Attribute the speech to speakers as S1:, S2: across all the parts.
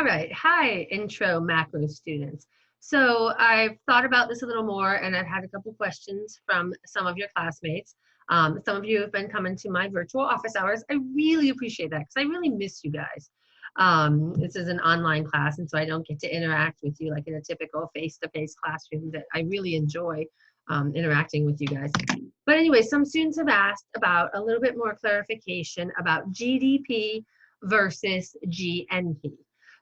S1: All right. Hi, intro macro students. So I've thought about this a little more and I've had a couple questions from some of your classmates. Some of you have been coming to my virtual office hours. I really appreciate that because I really miss you guys. This is an online class and so I don't get to interact with you like in a typical face-to-face classroom that I really enjoy interacting with you guys. But anyway, some students have asked about a little bit more clarification about GDP versus GNP.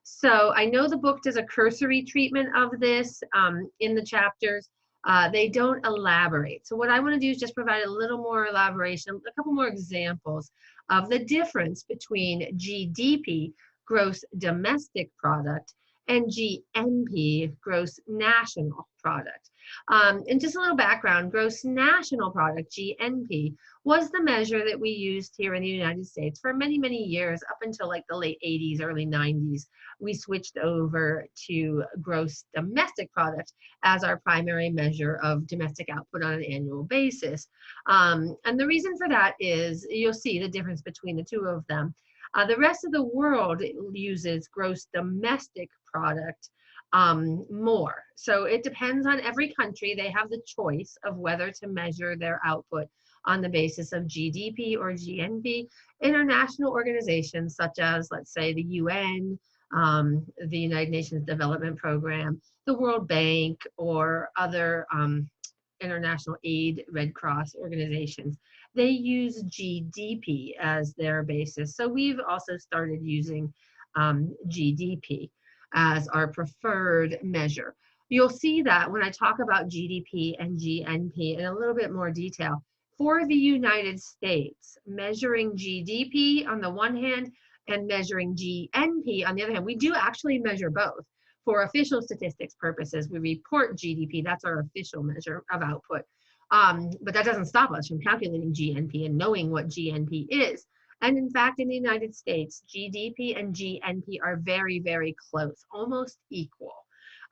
S1: So I know the book does a cursory treatment of this in the chapters. They don't elaborate. So what I want to do is just provide a little more elaboration, a couple more examples of the difference between GDP, gross domestic product, and GNP, gross national product. And just a little background, gross national product, GNP, was the measure that we used here in the United States for many, many years, up until like the late 80s, early 90s. We switched over to gross domestic product as our primary measure of domestic output on an annual basis. And the reason for that is, you'll see the difference between the two of them. The rest of the world uses gross domestic product more. So it depends on every country. They have the choice of whether to measure their output on the basis of GDP or GNP. International organizations such as, let's say, the UN, the United Nations Development Program, the World Bank, or other international aid, Red Cross organizations, they use GDP as their basis. So we've also started using GDP as our preferred measure. You'll see that when I talk about GDP and GNP in a little bit more detail. For the United States, measuring GDP on the one hand and measuring GNP on the other hand, we do actually measure both. For official statistics purposes, we report GDP, that's our official measure of output. But that doesn't stop us from calculating GNP and knowing what GNP is. And in fact, in the United States, GDP and GNP are very, very close, almost equal.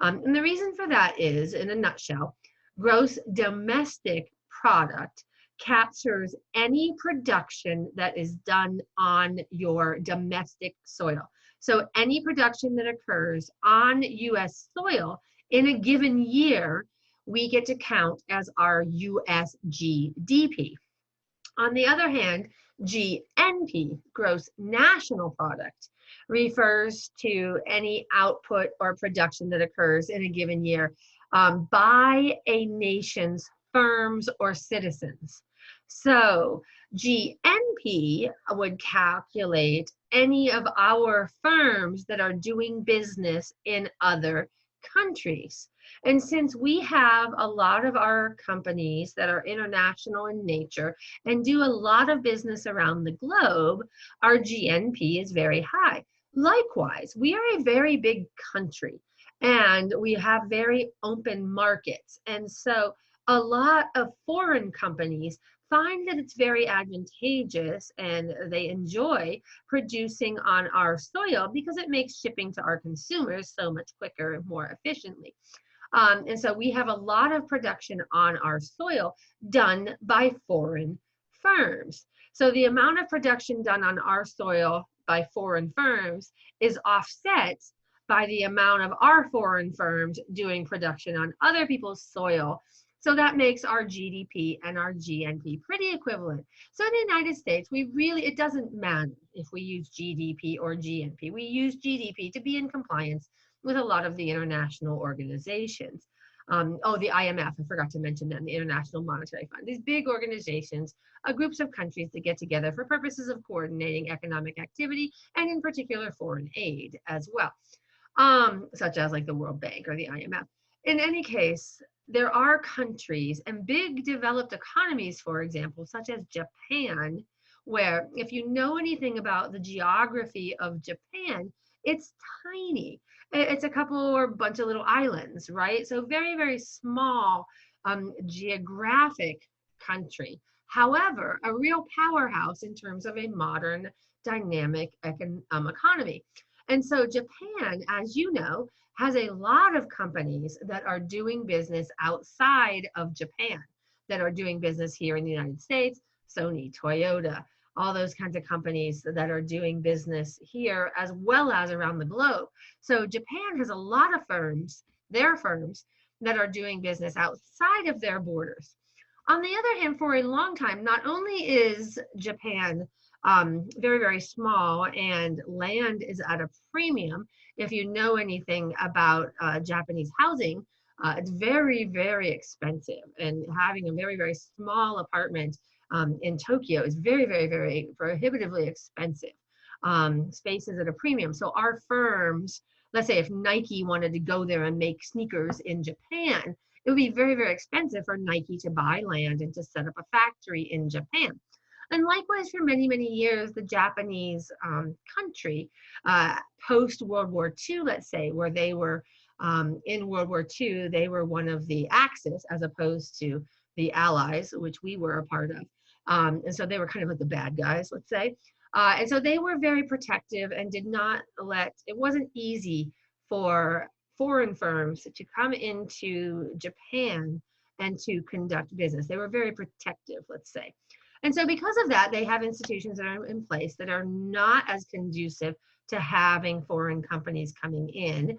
S1: And the reason for that is, in a nutshell, gross domestic product captures any production that is done on your domestic soil. So any production that occurs on US soil in a given year, we get to count as our US GDP. On the other hand, GNP, gross national product, refers to any output or production that occurs in a given year by a nation's firms or citizens. So GNP would calculate any of our firms that are doing business in other countries. And since we have a lot of our companies that are international in nature and do a lot of business around the globe, our GNP is very high. Likewise, we are a very big country and we have very open markets. And so a lot of foreign companies find that it's very advantageous and they enjoy producing on our soil because it makes shipping to our consumers so much quicker and more efficiently. And so we have a lot of production on our soil done by foreign firms. So the amount of production done on our soil by foreign firms is offset by the amount of our foreign firms doing production on other people's soil. So that makes our GDP and our GNP pretty equivalent. So in the United States, it doesn't matter if we use GDP or GNP. We use GDP to be in compliance with a lot of the international organizations. The IMF, I forgot to mention that, the International Monetary Fund. These big organizations, groups of countries that get together for purposes of coordinating economic activity and in particular foreign aid as well, such as like the World Bank or the IMF. In any case, there are countries and big developed economies, for example, such as Japan, where if you know anything about the geography of Japan, it's tiny. It's a couple or bunch of little islands, right? So very, very small geographic country. However, a real powerhouse in terms of a modern dynamic economy. And so Japan, as you know, has a lot of companies that are doing business outside of Japan, that are doing business here in the United States, Sony, Toyota, all those kinds of companies that are doing business here as well as around the globe. So Japan has a lot of firms, their firms, that are doing business outside of their borders. On the other hand, for a long time, not only is Japan very, very small and land is at a premium. If you know anything about Japanese housing, it's very, very expensive. And having a very, very small apartment in Tokyo is very, very, very prohibitively expensive. Space is at a premium. So our firms, let's say if Nike wanted to go there and make sneakers in Japan, it would be very, very expensive for Nike to buy land and to set up a factory in Japan. And likewise, for many, many years, the Japanese country, post World War II, let's say, where they were in World War II, they were one of the Axis as opposed to the Allies, which we were a part of. And so they were kind of like the bad guys, let's say. And so they were very protective and did not let, it wasn't easy for foreign firms to come into Japan and to conduct business. They were very protective, let's say. And so because of that, they have institutions that are in place that are not as conducive to having foreign companies coming in.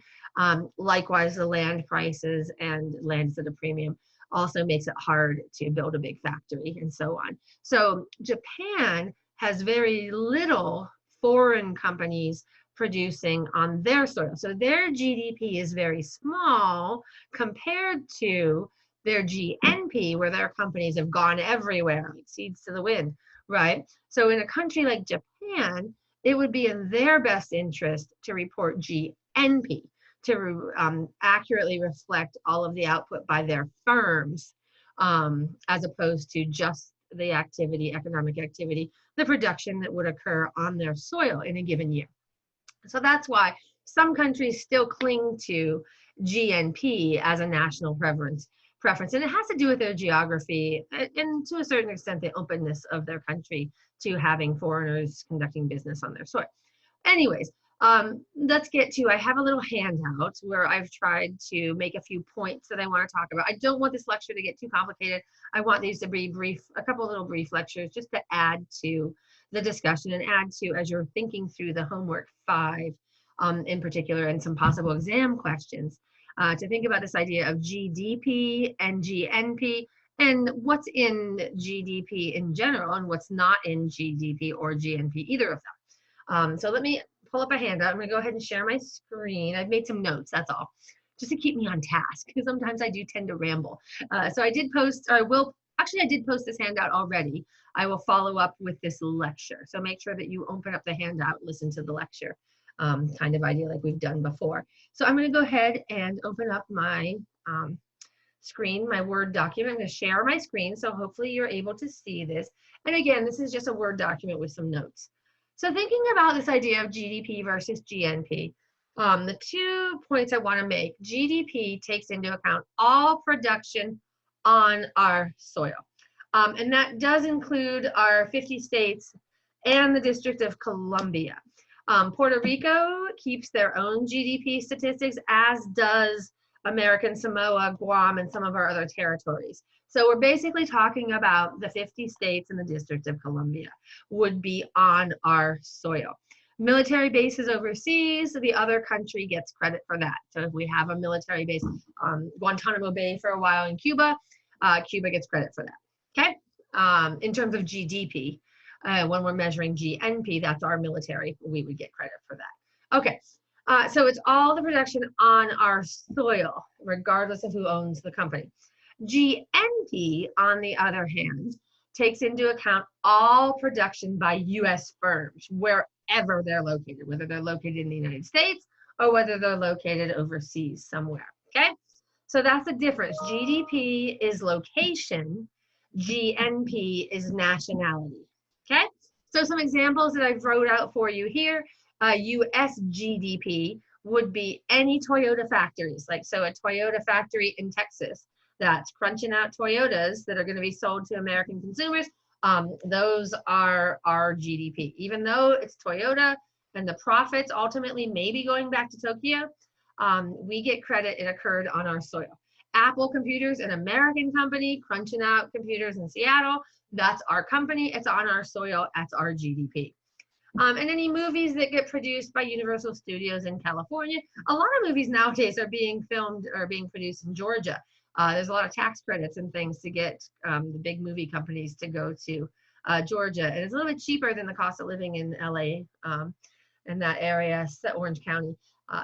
S1: Likewise, the land prices and lands at a premium also makes it hard to build a big factory and so on. So Japan has very little foreign companies producing on their soil. So their GDP is very small compared to their GNP, where their companies have gone everywhere, like seeds to the wind, right? So in a country like Japan, it would be in their best interest to report GNP, to accurately reflect all of the output by their firms, as opposed to just the activity, economic activity, the production that would occur on their soil in a given year. So that's why some countries still cling to GNP as a national preference. And it has to do with their geography and to a certain extent the openness of their country to having foreigners conducting business on their soil. Anyways, let's get to, I have a little handout where I've tried to make a few points that I want to talk about. I don't want this lecture to get too complicated. I want these to be brief, a couple of little brief lectures just to add to the discussion and add to, as you're thinking through the homework 5 in particular and some possible exam questions, to think about this idea of GDP and GNP and what's in GDP in general and what's not in GDP or GNP, either of them. So let me pull up a handout. I'm going to go ahead and share my screen. I've made some notes, that's all, just to keep me on task, because sometimes I do tend to ramble. So I did post, or I will, actually I did post this handout already. I will follow up with this lecture. So make sure that you open up the handout, listen to the lecture, kind of idea like we've done before. So I'm going to go ahead and open up my screen, my Word document. I'm going to share my screen, so hopefully you're able to see this. And again, this is just a Word document with some notes. So thinking about this idea of GDP versus GNP, the 2 points I want to make: GDP takes into account all production on our soil. And that does include our 50 states and the District of Columbia. Puerto Rico keeps their own GDP statistics, as does American Samoa, Guam, and some of our other territories. So we're basically talking about the 50 states and the District of Columbia would be on our soil. Military bases overseas, the other country gets credit for that. So if we have a military base, Guantanamo Bay for a while in Cuba, Cuba gets credit for that, okay? In terms of GDP, when we're measuring GNP, that's our military, we would get credit for that. Okay, so it's all the production on our soil, regardless of who owns the company. GNP, on the other hand, takes into account all production by US firms, wherever they're located, whether they're located in the United States or whether they're located overseas somewhere, okay? So that's the difference. GDP is location, GNP is nationality, okay? So some examples that I've wrote out for you here, US GDP would be any Toyota factories, like so a Toyota factory in Texas that's crunching out Toyotas that are going to be sold to American consumers. Those are our GDP. Even though it's Toyota and the profits ultimately may be going back to Tokyo, we get credit, it occurred on our soil. Apple Computers, an American company, crunching out computers in Seattle. That's our company. It's on our soil. That's our GDP. And any movies that get produced by Universal Studios in California. A lot of movies nowadays are being filmed or being produced in Georgia. There's a lot of tax credits and things to get the big movie companies to go to Georgia. And it's a little bit cheaper than the cost of living in LA, in that area, Orange County.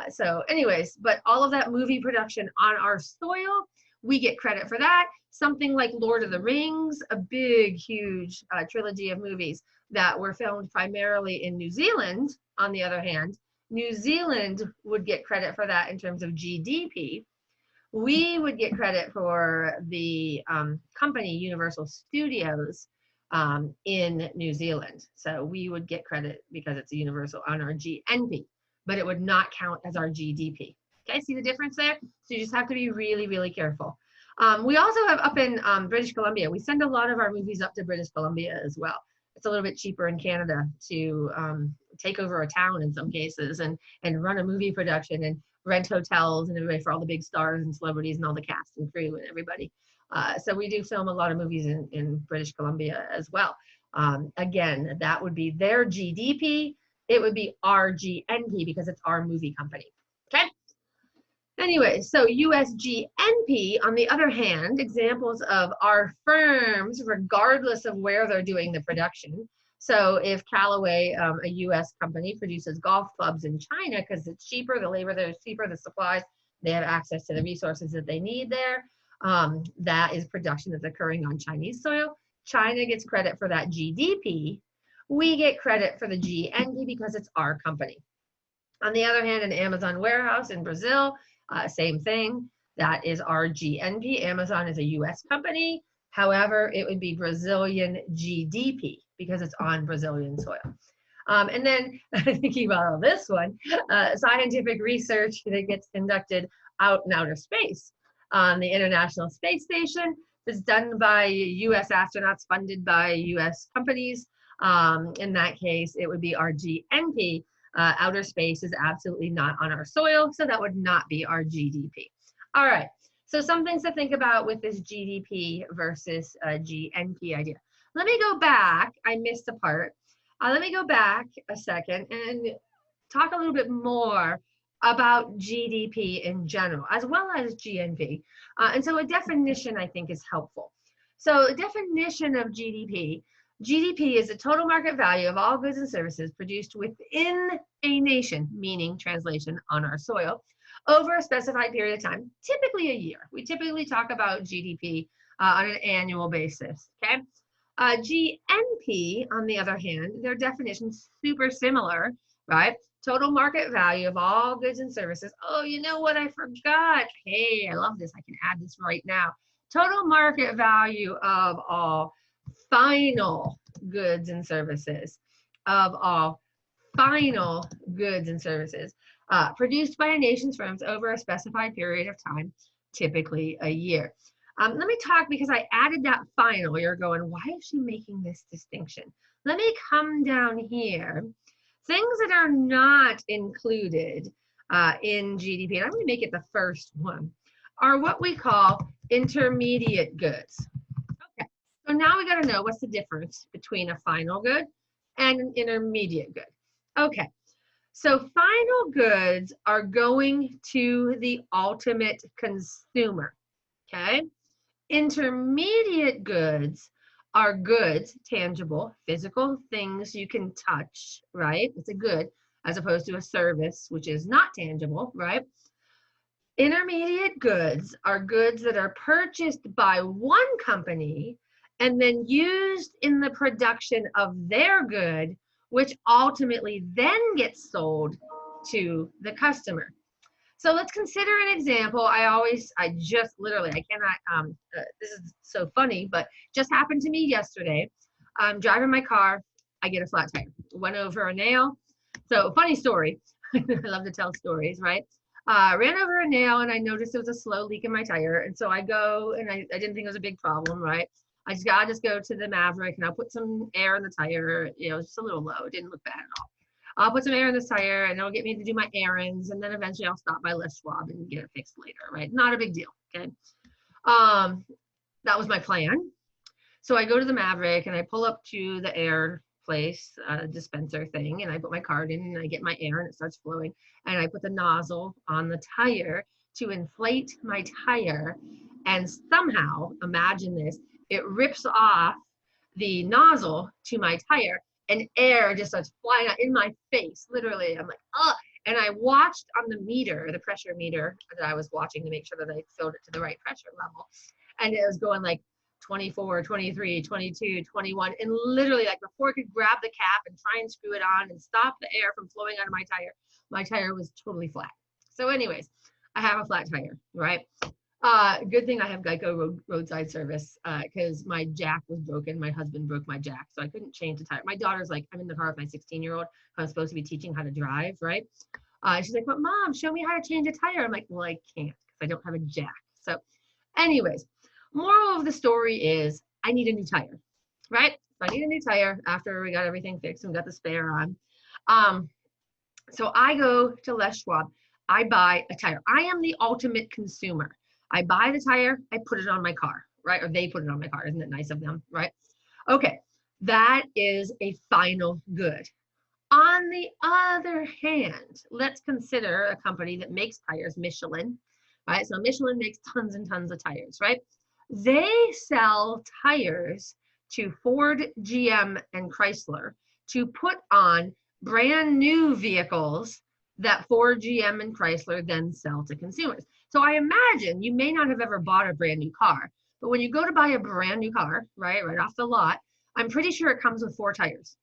S1: So anyways, but all of that movie production on our soil, we get credit for that. Something like Lord of the Rings, a big, huge trilogy of movies that were filmed primarily in New Zealand, on the other hand, New Zealand would get credit for that in terms of GDP. We would get credit for the company Universal Studios in New Zealand. So we would get credit because it's a Universal on our GNP, but it would not count as our GDP. Okay, see the difference there? So you just have to be really, really careful. We also have up in British Columbia, we send a lot of our movies up to British Columbia as well. It's a little bit cheaper in Canada to take over a town in some cases and run a movie production and rent hotels and everybody for all the big stars and celebrities and all the cast and crew and everybody. So we do film a lot of movies in British Columbia as well. Again, that would be their GDP. It would be our GNP because it's our movie company. Okay. Anyway, so USGNP, on the other hand, examples of our firms, regardless of where they're doing the production. So if Callaway, a US company, produces golf clubs in China because it's cheaper, the labor there is cheaper, the supplies, they have access to the resources that they need there. That is production that's occurring on Chinese soil. China gets credit for that GDP. We get credit for the GNP because it's our company. On the other hand, an Amazon warehouse in Brazil, same thing. That is our GNP. Amazon is a US company. However, it would be Brazilian GDP because it's on Brazilian soil. And then thinking about all this one, scientific research that gets conducted out in outer space on the International Space Station is done by US astronauts funded by US companies. In that case, it would be our GNP. Outer space is absolutely not on our soil, so that would not be our GDP. All right, so some things to think about with this GDP versus GNP idea. Let me go back, I missed a part. Let me go back a second and talk a little bit more about GDP in general, as well as GNP. And so a definition I think is helpful. So a definition of GDP is the total market value of all goods and services produced within a nation, meaning translation on our soil, over a specified period of time, typically a year. We typically talk about GDP on an annual basis, okay? GNP, on the other hand, their definition's super similar, right? Total market value of all goods and services. Oh, you know what I forgot? Hey, I love this. I can add this right now. Total market value of all final goods and services, produced by a nation's firms over a specified period of time, typically a year. Let me talk, because I added that final. You're going, why is she making this distinction? Let me come down here. Things that are not included in GDP, and I'm going to make it the first one, are what we call intermediate goods. Okay, so now we got to know what's the difference between a final good and an intermediate good. Okay, so final goods are going to the ultimate consumer, okay? Intermediate goods are goods, tangible, physical things you can touch, right? It's a good, as opposed to a service, which is not tangible, right? Intermediate goods are goods that are purchased by one company and then used in the production of their good, which ultimately then gets sold to the customer. So let's consider an example. I just literally, I cannot, this is so funny, but just happened to me yesterday. I'm driving my car, I get a flat tire. Went over a nail. So funny story. I love to tell stories, right? Ran over a nail and I noticed there was a slow leak in my tire. And so I go, and I didn't think it was a big problem, right? I just go to the Maverick and I'll put some air in the tire. You know, it's just a little low. It didn't look bad at all. I'll put some air in this tire and it'll get me to do my errands. And then eventually I'll stop by Les Schwab and get it fixed later, right? Not a big deal, okay? That was my plan. So I go to the Maverick and I pull up to the air place, dispenser thing, and I put my card in and I get my air and it starts flowing. And I put the nozzle on the tire to inflate my tire. And somehow, imagine this, it rips off the nozzle to my tire and air just starts flying out in my face. Literally, I'm like, oh. And I watched on the meter, the pressure meter that I was watching to make sure that I filled it to the right pressure level. And it was going like 24, 23, 22, 21. And literally, like before I could grab the cap and try and screw it on and stop the air from flowing out of my tire was totally flat. So anyways, I have a flat tire, right? Good thing I have Geico roadside service because my jack was broken. My husband broke my jack, so I couldn't change the tire. My daughter's like, I'm in the car with my 16-year-old. I'm supposed to be teaching how to drive, right? She's like, but mom, show me how to change a tire. I'm like, well, I can't because I don't have a jack. So anyways, moral of the story is I need a new tire, right? So I need a new tire after we got everything fixed and got the spare on. So I go to Les Schwab. I buy a tire. I am the ultimate consumer. I buy the tire, I put it on my car, right? Or they put it on my car. Isn't it nice of them, right? Okay, that is a final good. On the other hand, let's consider a company that makes tires, Michelin, right? So Michelin makes tons and tons of tires, right? They sell tires to Ford, GM, and Chrysler to put on brand new vehicles that Ford, GM, and Chrysler then sell to consumers. So I imagine you may not have ever bought a brand new car, but when you go to buy a brand new car, right off the lot, I'm pretty sure it comes with 4 tires.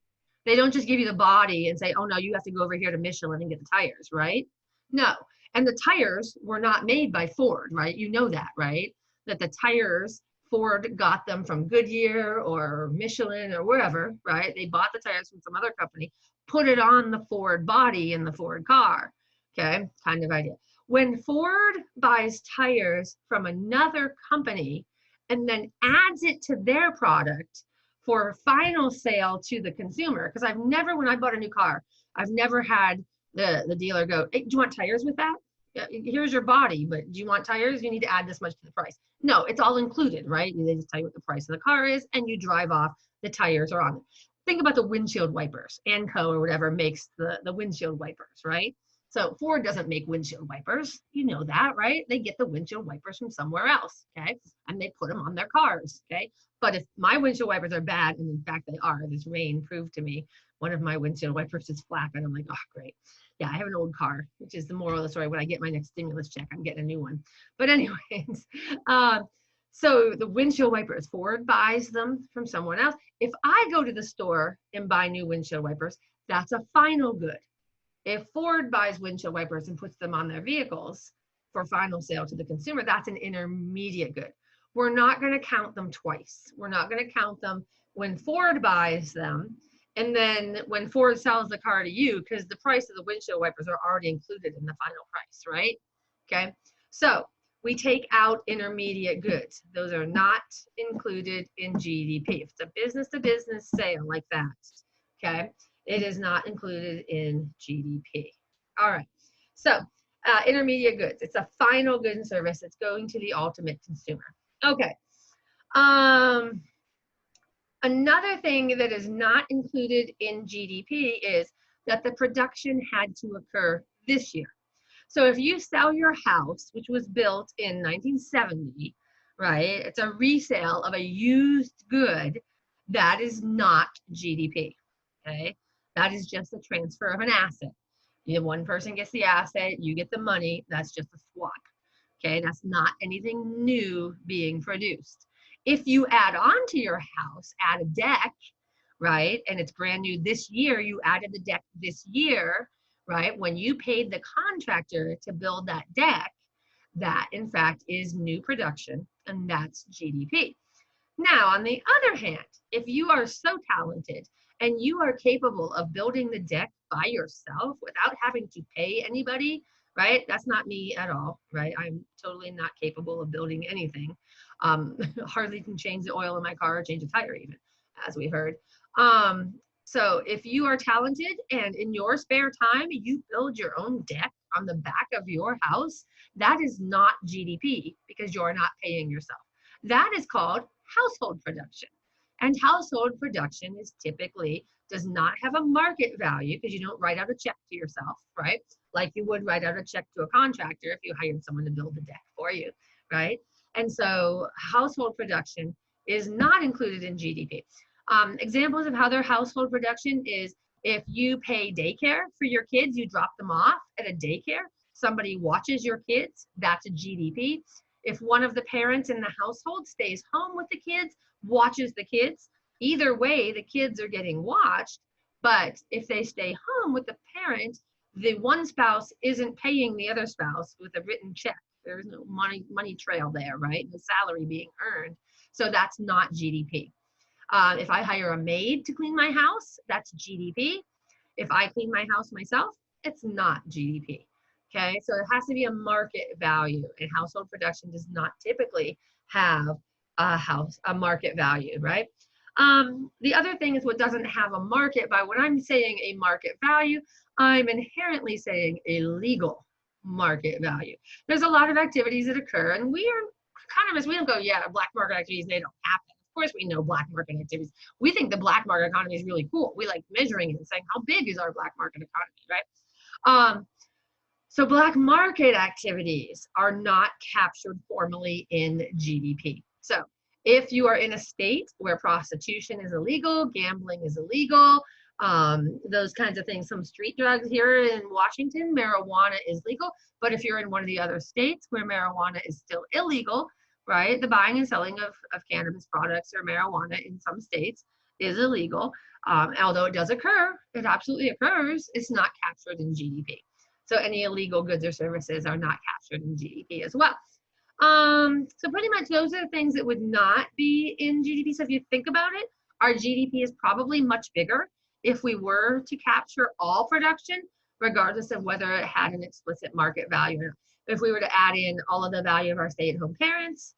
S1: They don't just give you the body and say, oh no, you have to go over here to Michelin and get the tires, right? No. And the tires were not made by Ford, right? You know that, right? That the tires, Ford got them from Goodyear or Michelin or wherever, right? They bought the tires from some other company, put it on the Ford body in the Ford car, okay? Kind of idea. When Ford buys tires from another company and then adds it to their product for final sale to the consumer, because I've never, when I bought a new car, I've never had the dealer go, hey, do you want tires with that? Here's your body, but do you want tires? You need to add this much to the price. No, it's all included, right? They just tell you what the price of the car is and you drive off, the tires are on it. Think about the windshield wipers. Anco or whatever makes the windshield wipers, right? So Ford doesn't make windshield wipers. You know that, right? They get the windshield wipers from somewhere else, okay? And they put them on their cars, okay? But if my windshield wipers are bad, and in fact they are, this rain proved to me, one of my windshield wipers is flapping. I'm like, oh, great. Yeah, I have an old car, which is the moral of the story. When I get my next stimulus check, I'm getting a new one. But anyways, so the windshield wipers, Ford buys them from someone else. If I go to the store and buy new windshield wipers, that's a final good. If Ford buys windshield wipers and puts them on their vehicles for final sale to the consumer, that's an intermediate good. We're not going to count them twice. We're not going to count them when Ford buys them and then when Ford sells the car to you, because the price of the windshield wipers are already included in the final price, right? Okay, so we take out intermediate goods. Those are not included in GDP. If it's a business-to-business sale like that, okay, it is not included in GDP. All right, so intermediate goods. It's a final good and service. It's going to the ultimate consumer. Okay. Another thing that is not included in GDP is that the production had to occur this year. So if you sell your house, which was built in 1970, right, it's a resale of a used good, that is not GDP, okay? That is just a transfer of an asset. You know, one person gets the asset, you get the money, that's just a swap, okay? That's not anything new being produced. If you add on to your house, add a deck, right, and it's brand new this year, you added the deck this year, right, when you paid the contractor to build that deck, that in fact is new production, and that's GDP. Now, on the other hand, if you are so talented and you are capable of building the deck by yourself without having to pay anybody, right? That's not me at all, right? I'm totally not capable of building anything. Hardly can change the oil in my car or change a tire even, as we heard. So if you are talented and in your spare time, you build your own deck on the back of your house, that is not GDP because you're not paying yourself. That is called household production. And household production is typically does not have a market value because you don't write out a check to yourself, right? Like you would write out a check to a contractor if you hired someone to build the deck for you, right? And so household production is not included in GDP. Examples of how their household production is if you pay daycare for your kids, you drop them off at a daycare, somebody watches your kids, that's a GDP. If one of the parents in the household stays home with the kids, watches the kids, either way, the kids are getting watched. But if they stay home with the parent, the one spouse isn't paying the other spouse with a written check. There's no money trail there, right? No salary being earned. So that's not GDP. If I hire a maid to clean my house, that's GDP. If I clean my house myself, it's not GDP. Okay, so it has to be a market value, and household production does not typically have a market value, right? The other thing is what doesn't have a market. By when I'm saying a market value, I'm inherently saying a legal market value. There's a lot of activities that occur, and we are economists, we don't go, yeah, black market activities, they don't happen. Of course, we know black market activities. We think the black market economy is really cool. We like measuring it and saying, how big is our black market economy, right? So black market activities are not captured formally in GDP. So if you are in a state where prostitution is illegal, gambling is illegal, those kinds of things, some street drugs here in Washington, marijuana is legal. But if you're in one of the other states where marijuana is still illegal, right, the buying and selling of cannabis products or marijuana in some states is illegal. Although it does occur, it absolutely occurs, it's not captured in GDP. So any illegal goods or services are not captured in GDP as well. So pretty much those are the things that would not be in GDP. So if you think about it, our GDP is probably much bigger if we were to capture all production, regardless of whether it had an explicit market value or not. If we were to add in all of the value of our stay-at-home parents,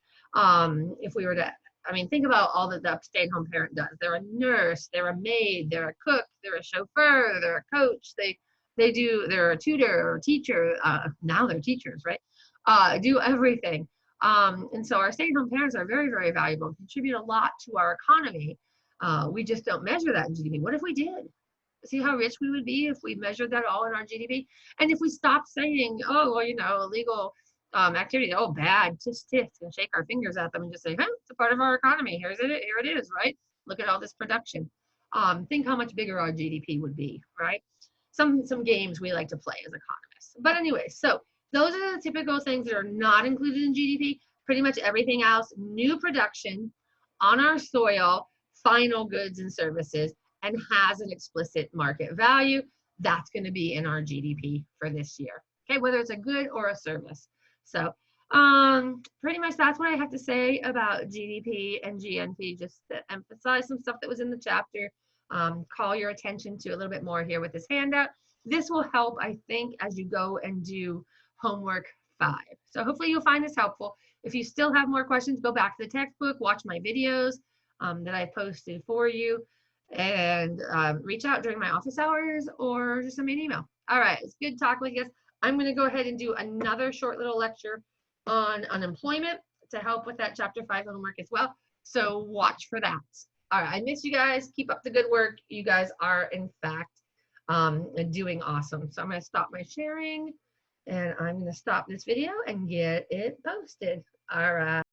S1: if we were to, I mean, think about all that the stay-at-home parent does. They're a nurse, they're a maid, they're a cook, they're a chauffeur, they're a coach, they're a tutor or a teacher, now they're teachers, right? Do everything. And so our stay-at-home parents are very, very valuable and contribute a lot to our economy. We just don't measure that in GDP. What if we did? See how rich we would be if we measured that all in our GDP? And if we stopped saying, oh, well, you know, illegal activity, oh, bad, just and shake our fingers at them and just say, huh, it's a part of our economy. Here it is, right? Look at all this production. Think how much bigger our GDP would be, right? Some games we like to play as economists. But anyway, so those are the typical things that are not included in GDP. Pretty much everything else, new production on our soil, final goods and services, and has an explicit market value, that's going to be in our GDP for this year. Okay, whether it's a good or a service. So pretty much that's what I have to say about GDP and GNP, just to emphasize some stuff that was in the chapter. Call your attention to a little bit more here with this handout. This will help, I think, as you go and do homework 5. So hopefully you'll find this helpful. If you still have more questions, go back to the textbook, watch my videos that I posted for you, and reach out during my office hours or just send me an email. All right, it's good talking with you guys. I'm going to go ahead and do another short little lecture on unemployment to help with that chapter 5 homework as well. So watch for that. All right, I miss you guys. Keep up the good work. You guys are, in fact, doing awesome. So I'm going to stop my sharing, and I'm going to stop this video and get it posted. All right.